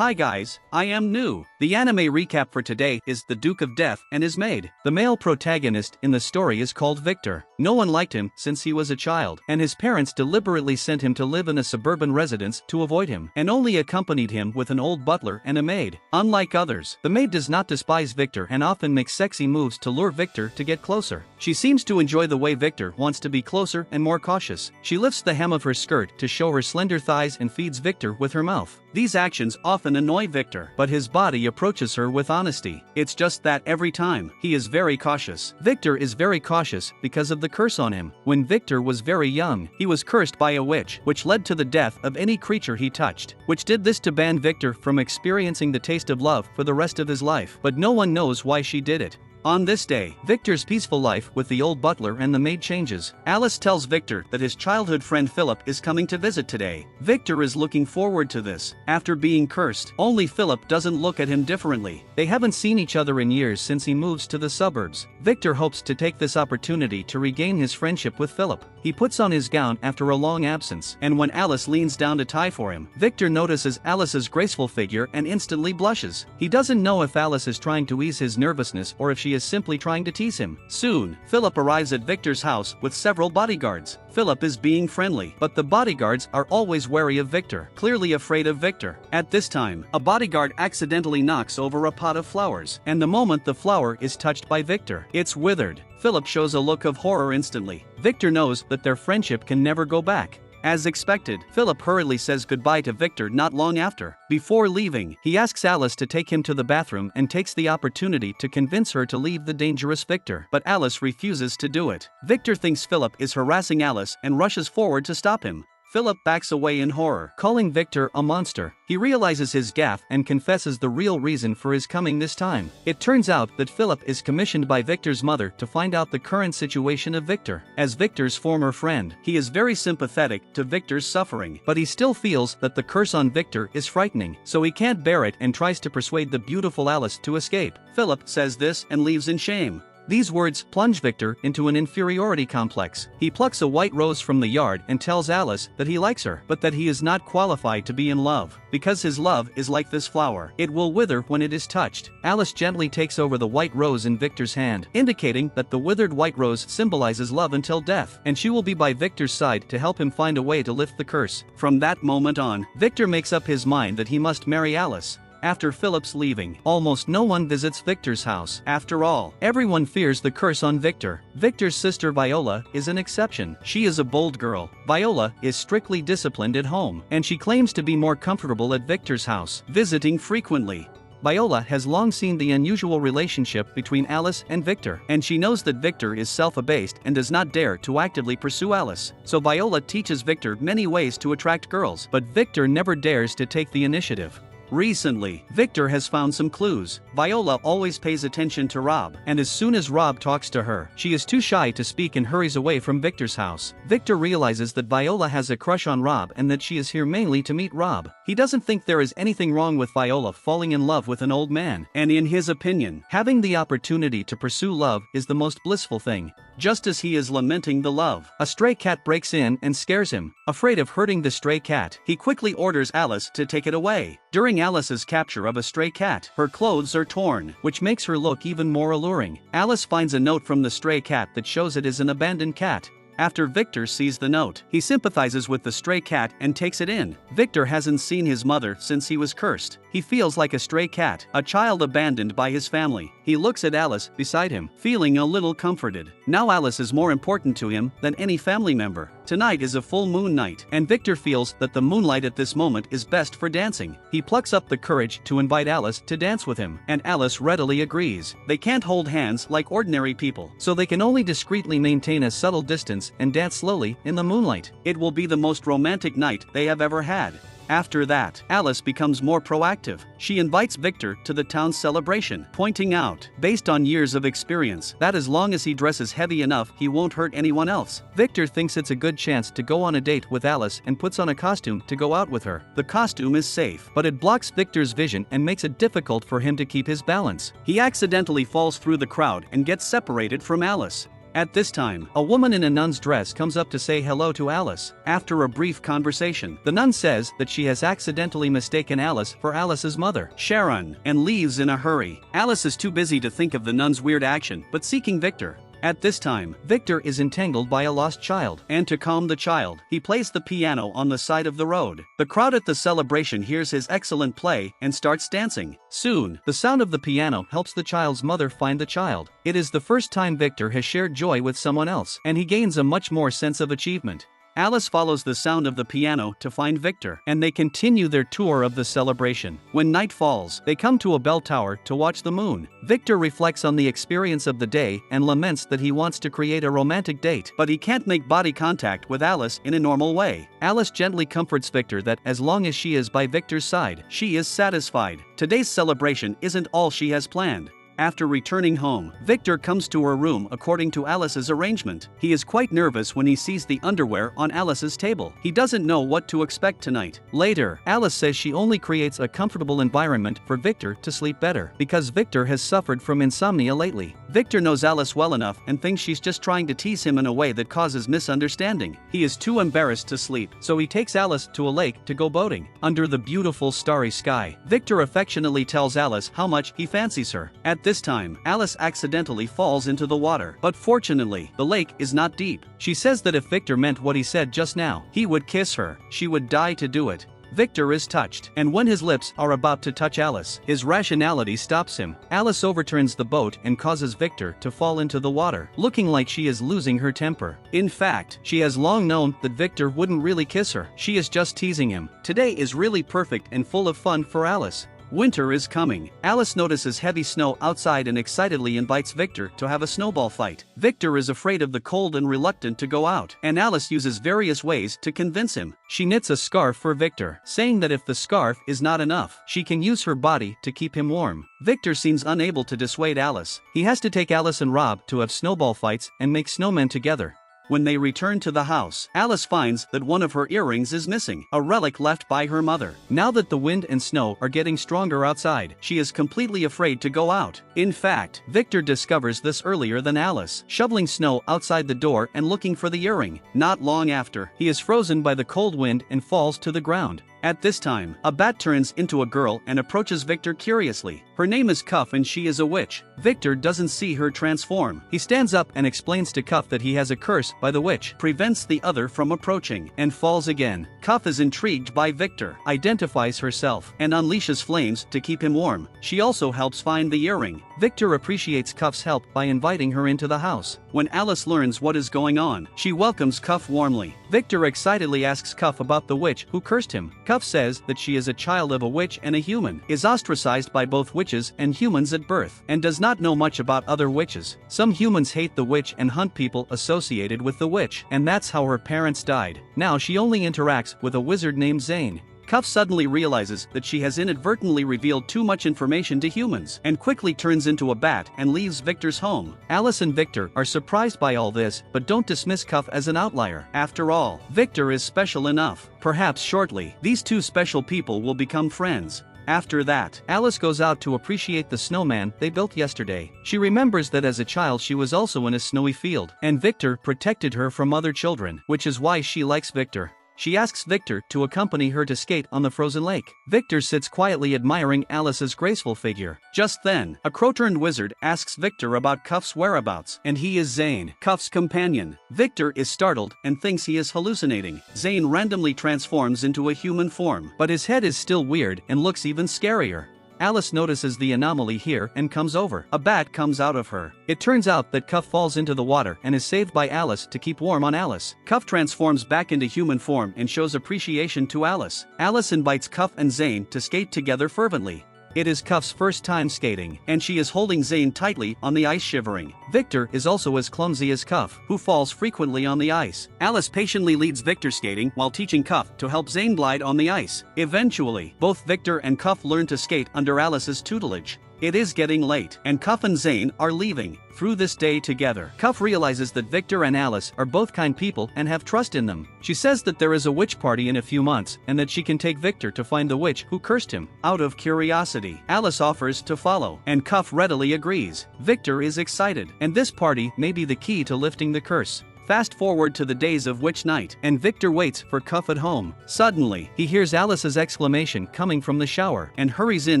Hi guys, I am New. The anime recap for today is The Duke of Death and his Maid. The male protagonist in the story is called Victor. No one liked him since he was a child, and his parents deliberately sent him to live in a suburban residence to avoid him, and only accompanied him with an old butler and a maid. Unlike others, the maid does not despise Victor and often makes sexy moves to lure Victor to get closer. She seems to enjoy the way Victor wants to be closer and more cautious. She lifts the hem of her skirt to show her slender thighs and feeds Victor with her mouth. These actions often annoy Victor, but his body approaches her with honesty. It's just that every time, he is very cautious. Victor is very cautious because of the curse on him. When Victor was very young, he was cursed by a witch, which led to the death of any creature he touched, which did this to ban Victor from experiencing the taste of love for the rest of his life. But no one knows why she did it. On this day, Victor's peaceful life with the old butler and the maid changes. Alice tells Victor that his childhood friend Philip is coming to visit today. Victor is looking forward to this. After being cursed, only Philip doesn't look at him differently. They haven't seen each other in years since he moves to the suburbs. Victor hopes to take this opportunity to regain his friendship with Philip. He puts on his gown after a long absence, and when Alice leans down to tie for him, Victor notices Alice's graceful figure and instantly blushes. He doesn't know if Alice is trying to ease his nervousness or if she is simply trying to tease him. Soon, Philip arrives at Victor's house with several bodyguards. Philip is being friendly, but the bodyguards are always wary of Victor, clearly afraid of Victor. At this time, a bodyguard accidentally knocks over a pot of flowers, and the moment the flower is touched by Victor, it's withered. Philip shows a look of horror instantly. Victor knows that their friendship can never go back. As expected, Philip hurriedly says goodbye to Victor not long after. Before leaving, he asks Alice to take him to the bathroom and takes the opportunity to convince her to leave the dangerous Victor, but Alice refuses to do it. Victor thinks Philip is harassing Alice and rushes forward to stop him. Philip backs away in horror, calling Victor a monster. He realizes his gaffe and confesses the real reason for his coming this time. It turns out that Philip is commissioned by Victor's mother to find out the current situation of Victor. As Victor's former friend, he is very sympathetic to Victor's suffering, but he still feels that the curse on Victor is frightening, so he can't bear it and tries to persuade the beautiful Alice to escape. Philip says this and leaves in shame. These words plunge Victor into an inferiority complex. He plucks a white rose from the yard and tells Alice that he likes her, but that he is not qualified to be in love, because his love is like this flower. It will wither when it is touched. Alice gently takes over the white rose in Victor's hand, indicating that the withered white rose symbolizes love until death, and she will be by Victor's side to help him find a way to lift the curse. From that moment on, Victor makes up his mind that he must marry Alice. After Philip's leaving, almost no one visits Victor's house. After all, everyone fears the curse on Victor. Victor's sister Viola is an exception. She is a bold girl. Viola is strictly disciplined at home, and she claims to be more comfortable at Victor's house, visiting frequently. Viola has long seen the unusual relationship between Alice and Victor, and she knows that Victor is self-abased and does not dare to actively pursue Alice. So Viola teaches Victor many ways to attract girls, but Victor never dares to take the initiative. Recently, Victor has found some clues. Viola always pays attention to Rob, and as soon as Rob talks to her, she is too shy to speak and hurries away from Victor's house. Victor realizes that Viola has a crush on Rob and that she is here mainly to meet Rob. He doesn't think there is anything wrong with Viola falling in love with an old man, and in his opinion, having the opportunity to pursue love is the most blissful thing. Just as he is lamenting the love, a stray cat breaks in and scares him. Afraid of hurting the stray cat, he quickly orders Alice to take it away. During Alice's capture of a stray cat, her clothes are torn, which makes her look even more alluring. Alice finds a note from the stray cat that shows it is an abandoned cat. After Victor sees the note, he sympathizes with the stray cat and takes it in. Victor hasn't seen his mother since he was cursed. He feels like a stray cat, a child abandoned by his family. He looks at Alice beside him, feeling a little comforted. Now Alice is more important to him than any family member. Tonight is a full moon night, and Victor feels that the moonlight at this moment is best for dancing. He plucks up the courage to invite Alice to dance with him, and Alice readily agrees. They can't hold hands like ordinary people, so they can only discreetly maintain a subtle distance and dance slowly in the moonlight. It will be the most romantic night they have ever had. After that, Alice becomes more proactive. She invites Victor to the town's celebration, pointing out, based on years of experience, that as long as he dresses heavy enough, he won't hurt anyone else. Victor thinks it's a good chance to go on a date with Alice and puts on a costume to go out with her. The costume is safe, but it blocks Victor's vision and makes it difficult for him to keep his balance. He accidentally falls through the crowd and gets separated from Alice. At this time, a woman in a nun's dress comes up to say hello to Alice. After a brief conversation, the nun says that she has accidentally mistaken Alice for Alice's mother, Sharon, and leaves in a hurry. Alice is too busy to think of the nun's weird action, but seeking Victor. At this time, Victor is entangled by a lost child, and to calm the child, he plays the piano on the side of the road. The crowd at the celebration hears his excellent play and starts dancing. Soon, the sound of the piano helps the child's mother find the child. It is the first time Victor has shared joy with someone else, and he gains a much more sense of achievement. Alice follows the sound of the piano to find Victor, and they continue their tour of the celebration. When night falls, they come to a bell tower to watch the moon. Victor reflects on the experience of the day and laments that he wants to create a romantic date, but he can't make body contact with Alice in a normal way. Alice gently comforts Victor that as long as she is by Victor's side, she is satisfied. Today's celebration isn't all she has planned. After returning home, Victor comes to her room according to Alice's arrangement. He is quite nervous when he sees the underwear on Alice's table. He doesn't know what to expect tonight. Later, Alice says she only creates a comfortable environment for Victor to sleep better, because Victor has suffered from insomnia lately. Victor knows Alice well enough and thinks she's just trying to tease him in a way that causes misunderstanding. He is too embarrassed to sleep, so he takes Alice to a lake to go boating. Under the beautiful starry sky, Victor affectionately tells Alice how much he fancies her. At this time, Alice accidentally falls into the water, but fortunately, the lake is not deep. She says that if Victor meant what he said just now, he would kiss her. She would die to do it. Victor is touched, and when his lips are about to touch Alice, his rationality stops him. Alice overturns the boat and causes Victor to fall into the water, looking like she is losing her temper. In fact, she has long known that Victor wouldn't really kiss her. She is just teasing him. Today is really perfect and full of fun for Alice. Winter is coming. Alice notices heavy snow outside and excitedly invites Victor to have a snowball fight. Victor is afraid of the cold and reluctant to go out, and Alice uses various ways to convince him. She knits a scarf for Victor, saying that if the scarf is not enough, she can use her body to keep him warm. Victor seems unable to dissuade Alice. He has to take Alice and Rob to have snowball fights and make snowmen together. When they return to the house, Alice finds that one of her earrings is missing, a relic left by her mother. Now that the wind and snow are getting stronger outside, she is completely afraid to go out. In fact, Victor discovers this earlier than Alice, shoveling snow outside the door and looking for the earring. Not long after, he is frozen by the cold wind and falls to the ground. At this time, a bat turns into a girl and approaches Victor curiously. Her name is Cuff and she is a witch. Victor doesn't see her transform. He stands up and explains to Cuff that he has a curse by the witch, prevents the other from approaching, and falls again. Cuff is intrigued by Victor, identifies herself, and unleashes flames to keep him warm. She also helps find the earring. Victor appreciates Cuff's help by inviting her into the house. When Alice learns what is going on, she welcomes Cuff warmly. Victor excitedly asks Cuff about the witch who cursed him. Cuff says that she is a child of a witch and a human, is ostracized by both witches and humans at birth, and does not know much about other witches. Some humans hate the witch and hunt people associated with the witch, and that's how her parents died. Now she only interacts with a wizard named Zane. Cuff suddenly realizes that she has inadvertently revealed too much information to humans, and quickly turns into a bat and leaves Victor's home. Alice and Victor are surprised by all this, but don't dismiss Cuff as an outlier. After all, Victor is special enough. Perhaps shortly, these two special people will become friends. After that, Alice goes out to appreciate the snowman they built yesterday. She remembers that as a child she was also in a snowy field, and Victor protected her from other children, which is why she likes Victor. She asks Victor to accompany her to skate on the frozen lake. Victor sits quietly admiring Alice's graceful figure. Just then, a crow-turned wizard asks Victor about Cuff's whereabouts, and he is Zane, Cuff's companion. Victor is startled and thinks he is hallucinating. Zane randomly transforms into a human form, but his head is still weird and looks even scarier. Alice notices the anomaly here and comes over. A bat comes out of her. It turns out that Cuff falls into the water and is saved by Alice to keep warm on Alice. Cuff transforms back into human form and shows appreciation to Alice. Alice invites Cuff and Zane to skate together fervently. It is Cuff's first time skating, and she is holding Zane tightly on the ice, shivering. Victor is also as clumsy as Cuff, who falls frequently on the ice. Alice patiently leads Victor skating while teaching Cuff to help Zane glide on the ice. Eventually, both Victor and Cuff learn to skate under Alice's tutelage. It is getting late, and Cuff and Zane are leaving. Through this day together, Cuff realizes that Victor and Alice are both kind people and have trust in them. She says that there is a witch party in a few months and that she can take Victor to find the witch who cursed him. Out of curiosity, Alice offers to follow, and Cuff readily agrees. Victor is excited, and this party may be the key to lifting the curse. Fast forward to the days of Witch Night, and Victor waits for Cuff at home. Suddenly, he hears Alice's exclamation coming from the shower and hurries in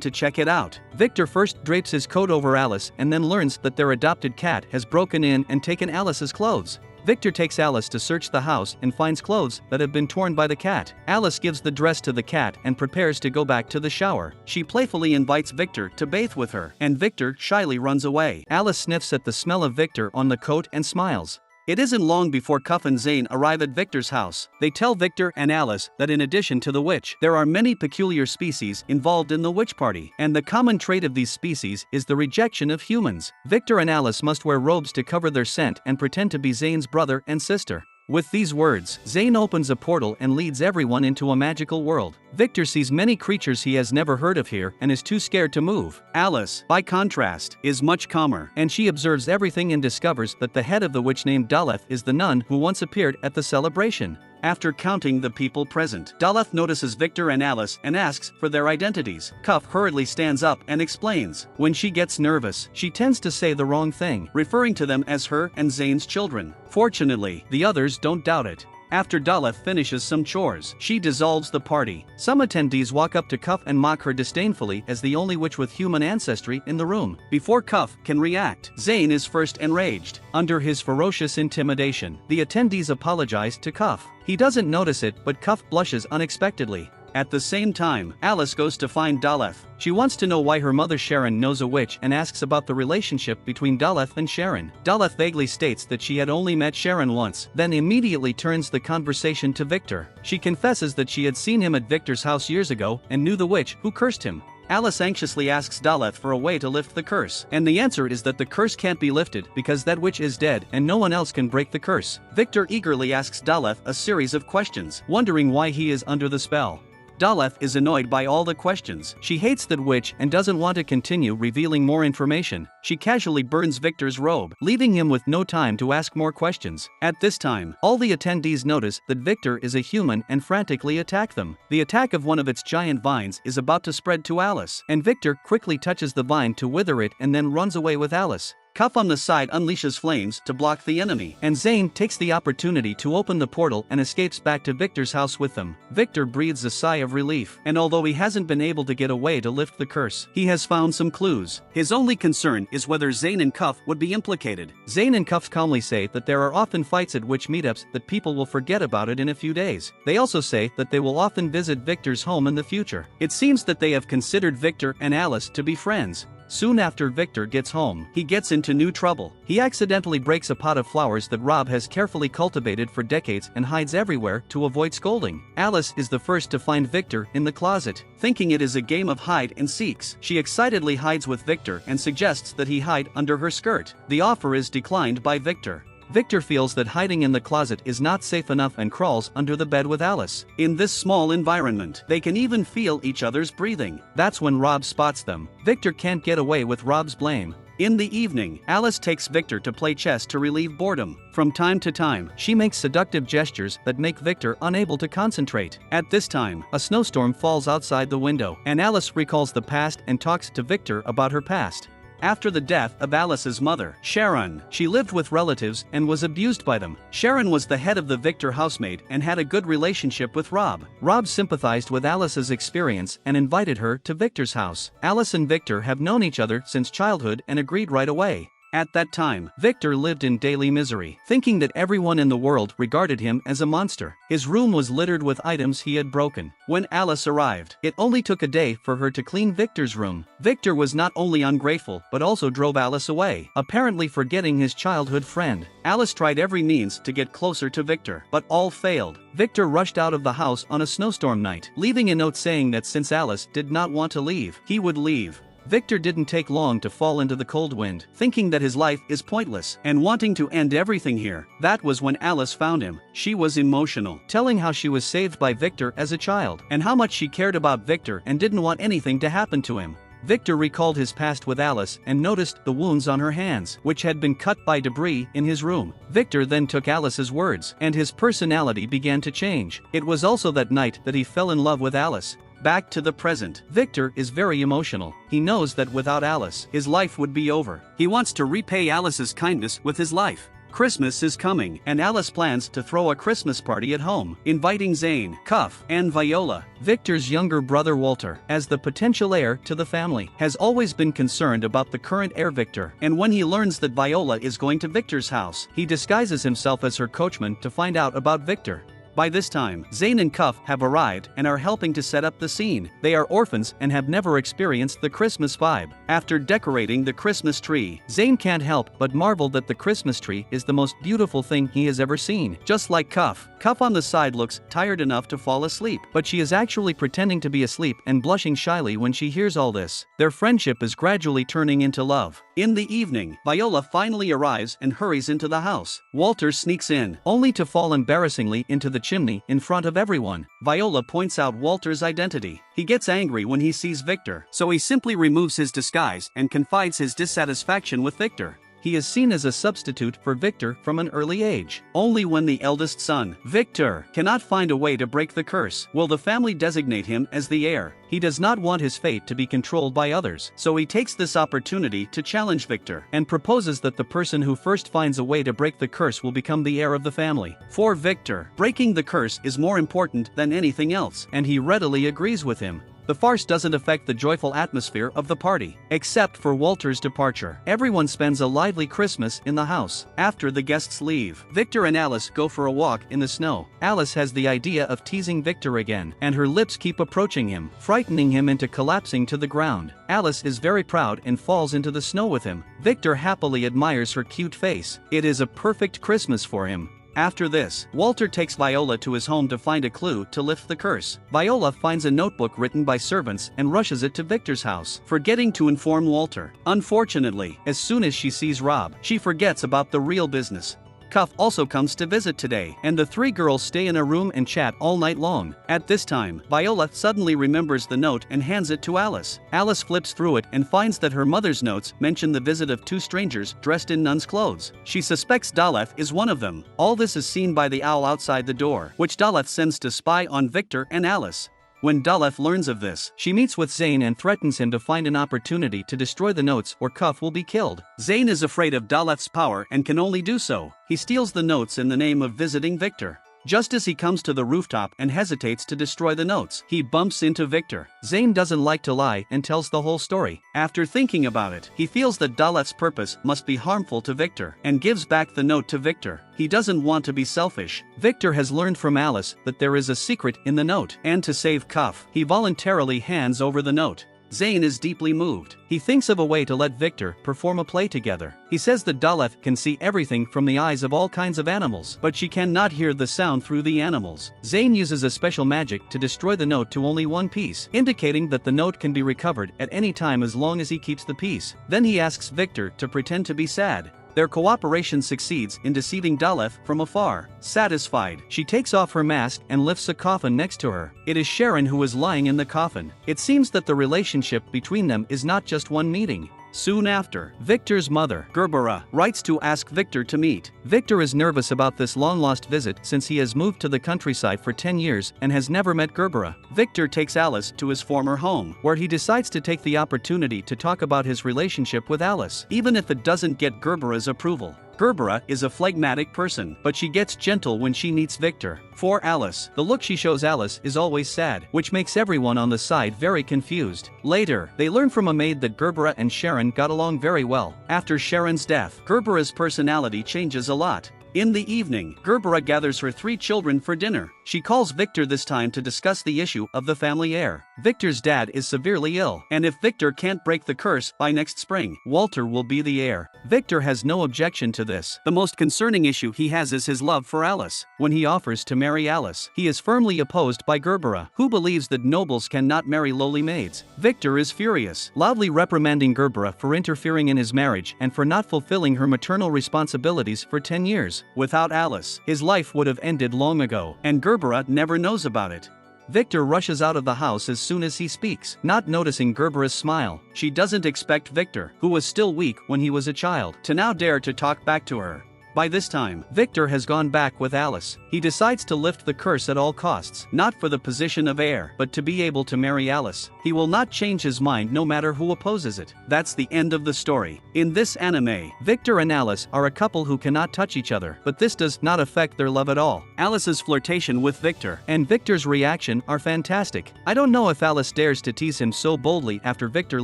to check it out. Victor first drapes his coat over Alice and then learns that their adopted cat has broken in and taken Alice's clothes. Victor takes Alice to search the house and finds clothes that have been torn by the cat. Alice gives the dress to the cat and prepares to go back to the shower. She playfully invites Victor to bathe with her, and Victor shyly runs away. Alice sniffs at the smell of Victor on the coat and smiles. It isn't long before Cuff and Zane arrive at Victor's house. They tell Victor and Alice that in addition to the witch, there are many peculiar species involved in the witch party, and the common trait of these species is the rejection of humans. Victor and Alice must wear robes to cover their scent and pretend to be Zane's brother and sister. With these words, Zane opens a portal and leads everyone into a magical world. Victor sees many creatures he has never heard of here and is too scared to move. Alice, by contrast, is much calmer, and she observes everything and discovers that the head of the witch named Daleth is the nun who once appeared at the celebration. After counting the people present, Daleth notices Victor and Alice and asks for their identities. Cuff hurriedly stands up and explains. When she gets nervous, she tends to say the wrong thing, referring to them as her and Zane's children. Fortunately, the others don't doubt it. After Daleth finishes some chores, she dissolves the party. Some attendees walk up to Cuff and mock her disdainfully as the only witch with human ancestry in the room. Before Cuff can react, Zane is first enraged. Under his ferocious intimidation, the attendees apologize to Cuff. He doesn't notice it, but Cuff blushes unexpectedly. At the same time, Alice goes to find Daleth. She wants to know why her mother Sharon knows a witch and asks about the relationship between Daleth and Sharon. Daleth vaguely states that she had only met Sharon once, then immediately turns the conversation to Victor. She confesses that she had seen him at Victor's house years ago and knew the witch who cursed him. Alice anxiously asks Daleth for a way to lift the curse, and the answer is that the curse can't be lifted because that witch is dead and no one else can break the curse. Victor eagerly asks Daleth a series of questions, wondering why he is under the spell. Daleth is annoyed by all the questions. She hates that witch and doesn't want to continue revealing more information. She casually burns Victor's robe, leaving him with no time to ask more questions. At this time, all the attendees notice that Victor is a human and frantically attack them. The attack of one of its giant vines is about to spread to Alice, and Victor quickly touches the vine to wither it and then runs away with Alice. Cuff on the side unleashes flames to block the enemy, and Zane takes the opportunity to open the portal and escapes back to Victor's house with them. Victor breathes a sigh of relief, and although he hasn't been able to get away to lift the curse, he has found some clues. His only concern is whether Zane and Cuff would be implicated. Zane and Cuff calmly say that there are often fights at witch meetups that people will forget about it in a few days. They also say that they will often visit Victor's home in the future. It seems that they have considered Victor and Alice to be friends. Soon after Victor gets home, he gets into new trouble. He accidentally breaks a pot of flowers that Rob has carefully cultivated for decades and hides everywhere to avoid scolding. Alice is the first to find Victor in the closet. Thinking it is a game of hide and seeks, she excitedly hides with Victor and suggests that he hide under her skirt. The offer is declined by Victor. Victor feels that hiding in the closet is not safe enough and crawls under the bed with Alice. In this small environment, they can even feel each other's breathing. That's when Rob spots them. Victor can't get away with Rob's blame. In the evening, Alice takes Victor to play chess to relieve boredom. From time to time, she makes seductive gestures that make Victor unable to concentrate. At this time, a snowstorm falls outside the window, and Alice recalls the past and talks to Victor about her past. After the death of Alice's mother, Sharon, she lived with relatives and was abused by them. Sharon was the head of the Victor housemaid and had a good relationship with Rob. Rob sympathized with Alice's experience and invited her to Victor's house. Alice and Victor have known each other since childhood and agreed right away. At that time, Victor lived in daily misery, thinking that everyone in the world regarded him as a monster. His room was littered with items he had broken. When Alice arrived, it only took a day for her to clean Victor's room. Victor was not only ungrateful but also drove Alice away, apparently forgetting his childhood friend. Alice tried every means to get closer to Victor, but all failed. Victor rushed out of the house on a snowstorm night, leaving a note saying that since Alice did not want to leave, he would leave. Victor didn't take long to fall into the cold wind, thinking that his life is pointless and wanting to end everything here. That was when Alice found him. She was emotional, telling how she was saved by Victor as a child and how much she cared about Victor and didn't want anything to happen to him. Victor recalled his past with Alice and noticed the wounds on her hands, which had been cut by debris in his room. Victor then took Alice's words, and his personality began to change. It was also that night that he fell in love with Alice. Back to the present. Victor is very emotional. He knows that without Alice, his life would be over. He wants to repay Alice's kindness with his life. Christmas is coming, and Alice plans to throw a Christmas party at home, inviting Zane, Cuff, and Viola. Victor's younger brother Walter, as the potential heir to the family, has always been concerned about the current heir Victor, and when he learns that Viola is going to Victor's house, he disguises himself as her coachman to find out about Victor. By this time, Zane and Cuff have arrived and are helping to set up the scene. They are orphans and have never experienced the Christmas vibe. After decorating the Christmas tree, Zane can't help but marvel that the Christmas tree is the most beautiful thing he has ever seen. Just like Cuff, Cuff on the side looks tired enough to fall asleep, but she is actually pretending to be asleep and blushing shyly when she hears all this. Their friendship is gradually turning into love. In the evening, Viola finally arrives and hurries into the house. Walter sneaks in, only to fall embarrassingly into the chimney in front of everyone. Viola points out Walter's identity. He gets angry when he sees Victor, so he simply removes his disguise and confides his dissatisfaction with Victor. He is seen as a substitute for Victor from an early age. Only when the eldest son, Victor, cannot find a way to break the curse will the family designate him as the heir. He does not want his fate to be controlled by others, so he takes this opportunity to challenge Victor and proposes that the person who first finds a way to break the curse will become the heir of the family. For Victor, breaking the curse is more important than anything else, and he readily agrees with him. The farce doesn't affect the joyful atmosphere of the party, except for Walter's departure. Everyone spends a lively Christmas in the house. After the guests leave, Victor and Alice go for a walk in the snow. Alice has the idea of teasing Victor again, and her lips keep approaching him, frightening him into collapsing to the ground. Alice is very proud and falls into the snow with him. Victor happily admires her cute face. It is a perfect Christmas for him. After this, Walter takes Viola to his home to find a clue to lift the curse. Viola finds a notebook written by servants and rushes it to Victor's house, forgetting to inform Walter. Unfortunately, as soon as she sees Rob, she forgets about the real business. Cuff also comes to visit today, and the three girls stay in a room and chat all night long. At this time, Viola suddenly remembers the note and hands it to Alice. Alice flips through it and finds that her mother's notes mention the visit of two strangers dressed in nun's clothes. She suspects Daleth is one of them. All this is seen by the owl outside the door, which Daleth sends to spy on Victor and Alice. When Daleth learns of this, she meets with Zane and threatens him to find an opportunity to destroy the notes or Cuff will be killed. Zane is afraid of Daleth's power and can only do so. He steals the notes in the name of visiting Victor. Just as he comes to the rooftop and hesitates to destroy the notes, he bumps into Victor. Zane doesn't like to lie and tells the whole story. After thinking about it, he feels that Daleth's purpose must be harmful to Victor and gives back the note to Victor. He doesn't want to be selfish. Victor has learned from Alice that there is a secret in the note, and to save Cuff, he voluntarily hands over the note. Zane is deeply moved. He thinks of a way to let Victor perform a play together. He says that Daleth can see everything from the eyes of all kinds of animals, but she cannot hear the sound through the animals. Zane uses a special magic to destroy the note to only one piece, indicating that the note can be recovered at any time as long as he keeps the piece. Then he asks Victor to pretend to be sad. Their cooperation succeeds in deceiving Daleth from afar. Satisfied, she takes off her mask and lifts a coffin next to her. It is Sharon who is lying in the coffin. It seems that the relationship between them is not just one meeting. Soon after, Victor's mother, Gerbera, writes to ask Victor to meet. Victor is nervous about this long-lost visit since he has moved to the countryside for 10 years and has never met Gerbera. Victor takes Alice to his former home, where he decides to take the opportunity to talk about his relationship with Alice, even if it doesn't get Gerbera's approval. Gerbera is a phlegmatic person, but she gets gentle when she meets Victor. For Alice, the look she shows Alice is always sad, which makes everyone on the side very confused. Later, they learn from a maid that Gerbera and Sharon got along very well. After Sharon's death, Gerbera's personality changes a lot. In the evening, Gerbera gathers her 3 children for dinner. She calls Victor this time to discuss the issue of the family heir. Victor's dad is severely ill, and if Victor can't break the curse by next spring, Walter will be the heir. Victor has no objection to this. The most concerning issue he has is his love for Alice. When he offers to marry Alice, he is firmly opposed by Gerbera, who believes that nobles cannot marry lowly maids. Victor is furious, loudly reprimanding Gerbera for interfering in his marriage and for not fulfilling her maternal responsibilities for 10 years. Without Alice, his life would have ended long ago, and Gerbera never knows about it. Victor rushes out of the house as soon as he speaks, not noticing Gerbera's smile. She doesn't expect Victor, who was still weak when he was a child, to now dare to talk back to her. By this time, Victor has gone back with Alice. He decides to lift the curse at all costs, not for the position of heir, but to be able to marry Alice. He will not change his mind no matter who opposes it. That's the end of the story. In this anime, Victor and Alice are a couple who cannot touch each other, but this does not affect their love at all. Alice's flirtation with Victor and Victor's reaction are fantastic. I don't know if Alice dares to tease him so boldly after Victor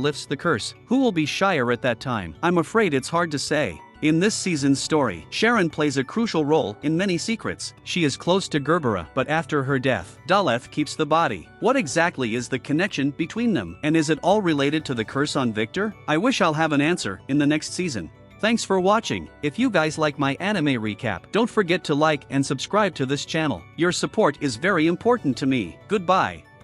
lifts the curse. Who will be shyer at that time? I'm afraid it's hard to say. In this season's story, Sharon plays a crucial role in many secrets. She is close to Gerbera, but after her death, Daleth keeps the body. What exactly is the connection between them? And is it all related to the curse on Victor? I wish I'll have an answer in the next season. Thanks for watching. If you guys like my anime recap, don't forget to like and subscribe to this channel. Your support is very important to me. Goodbye.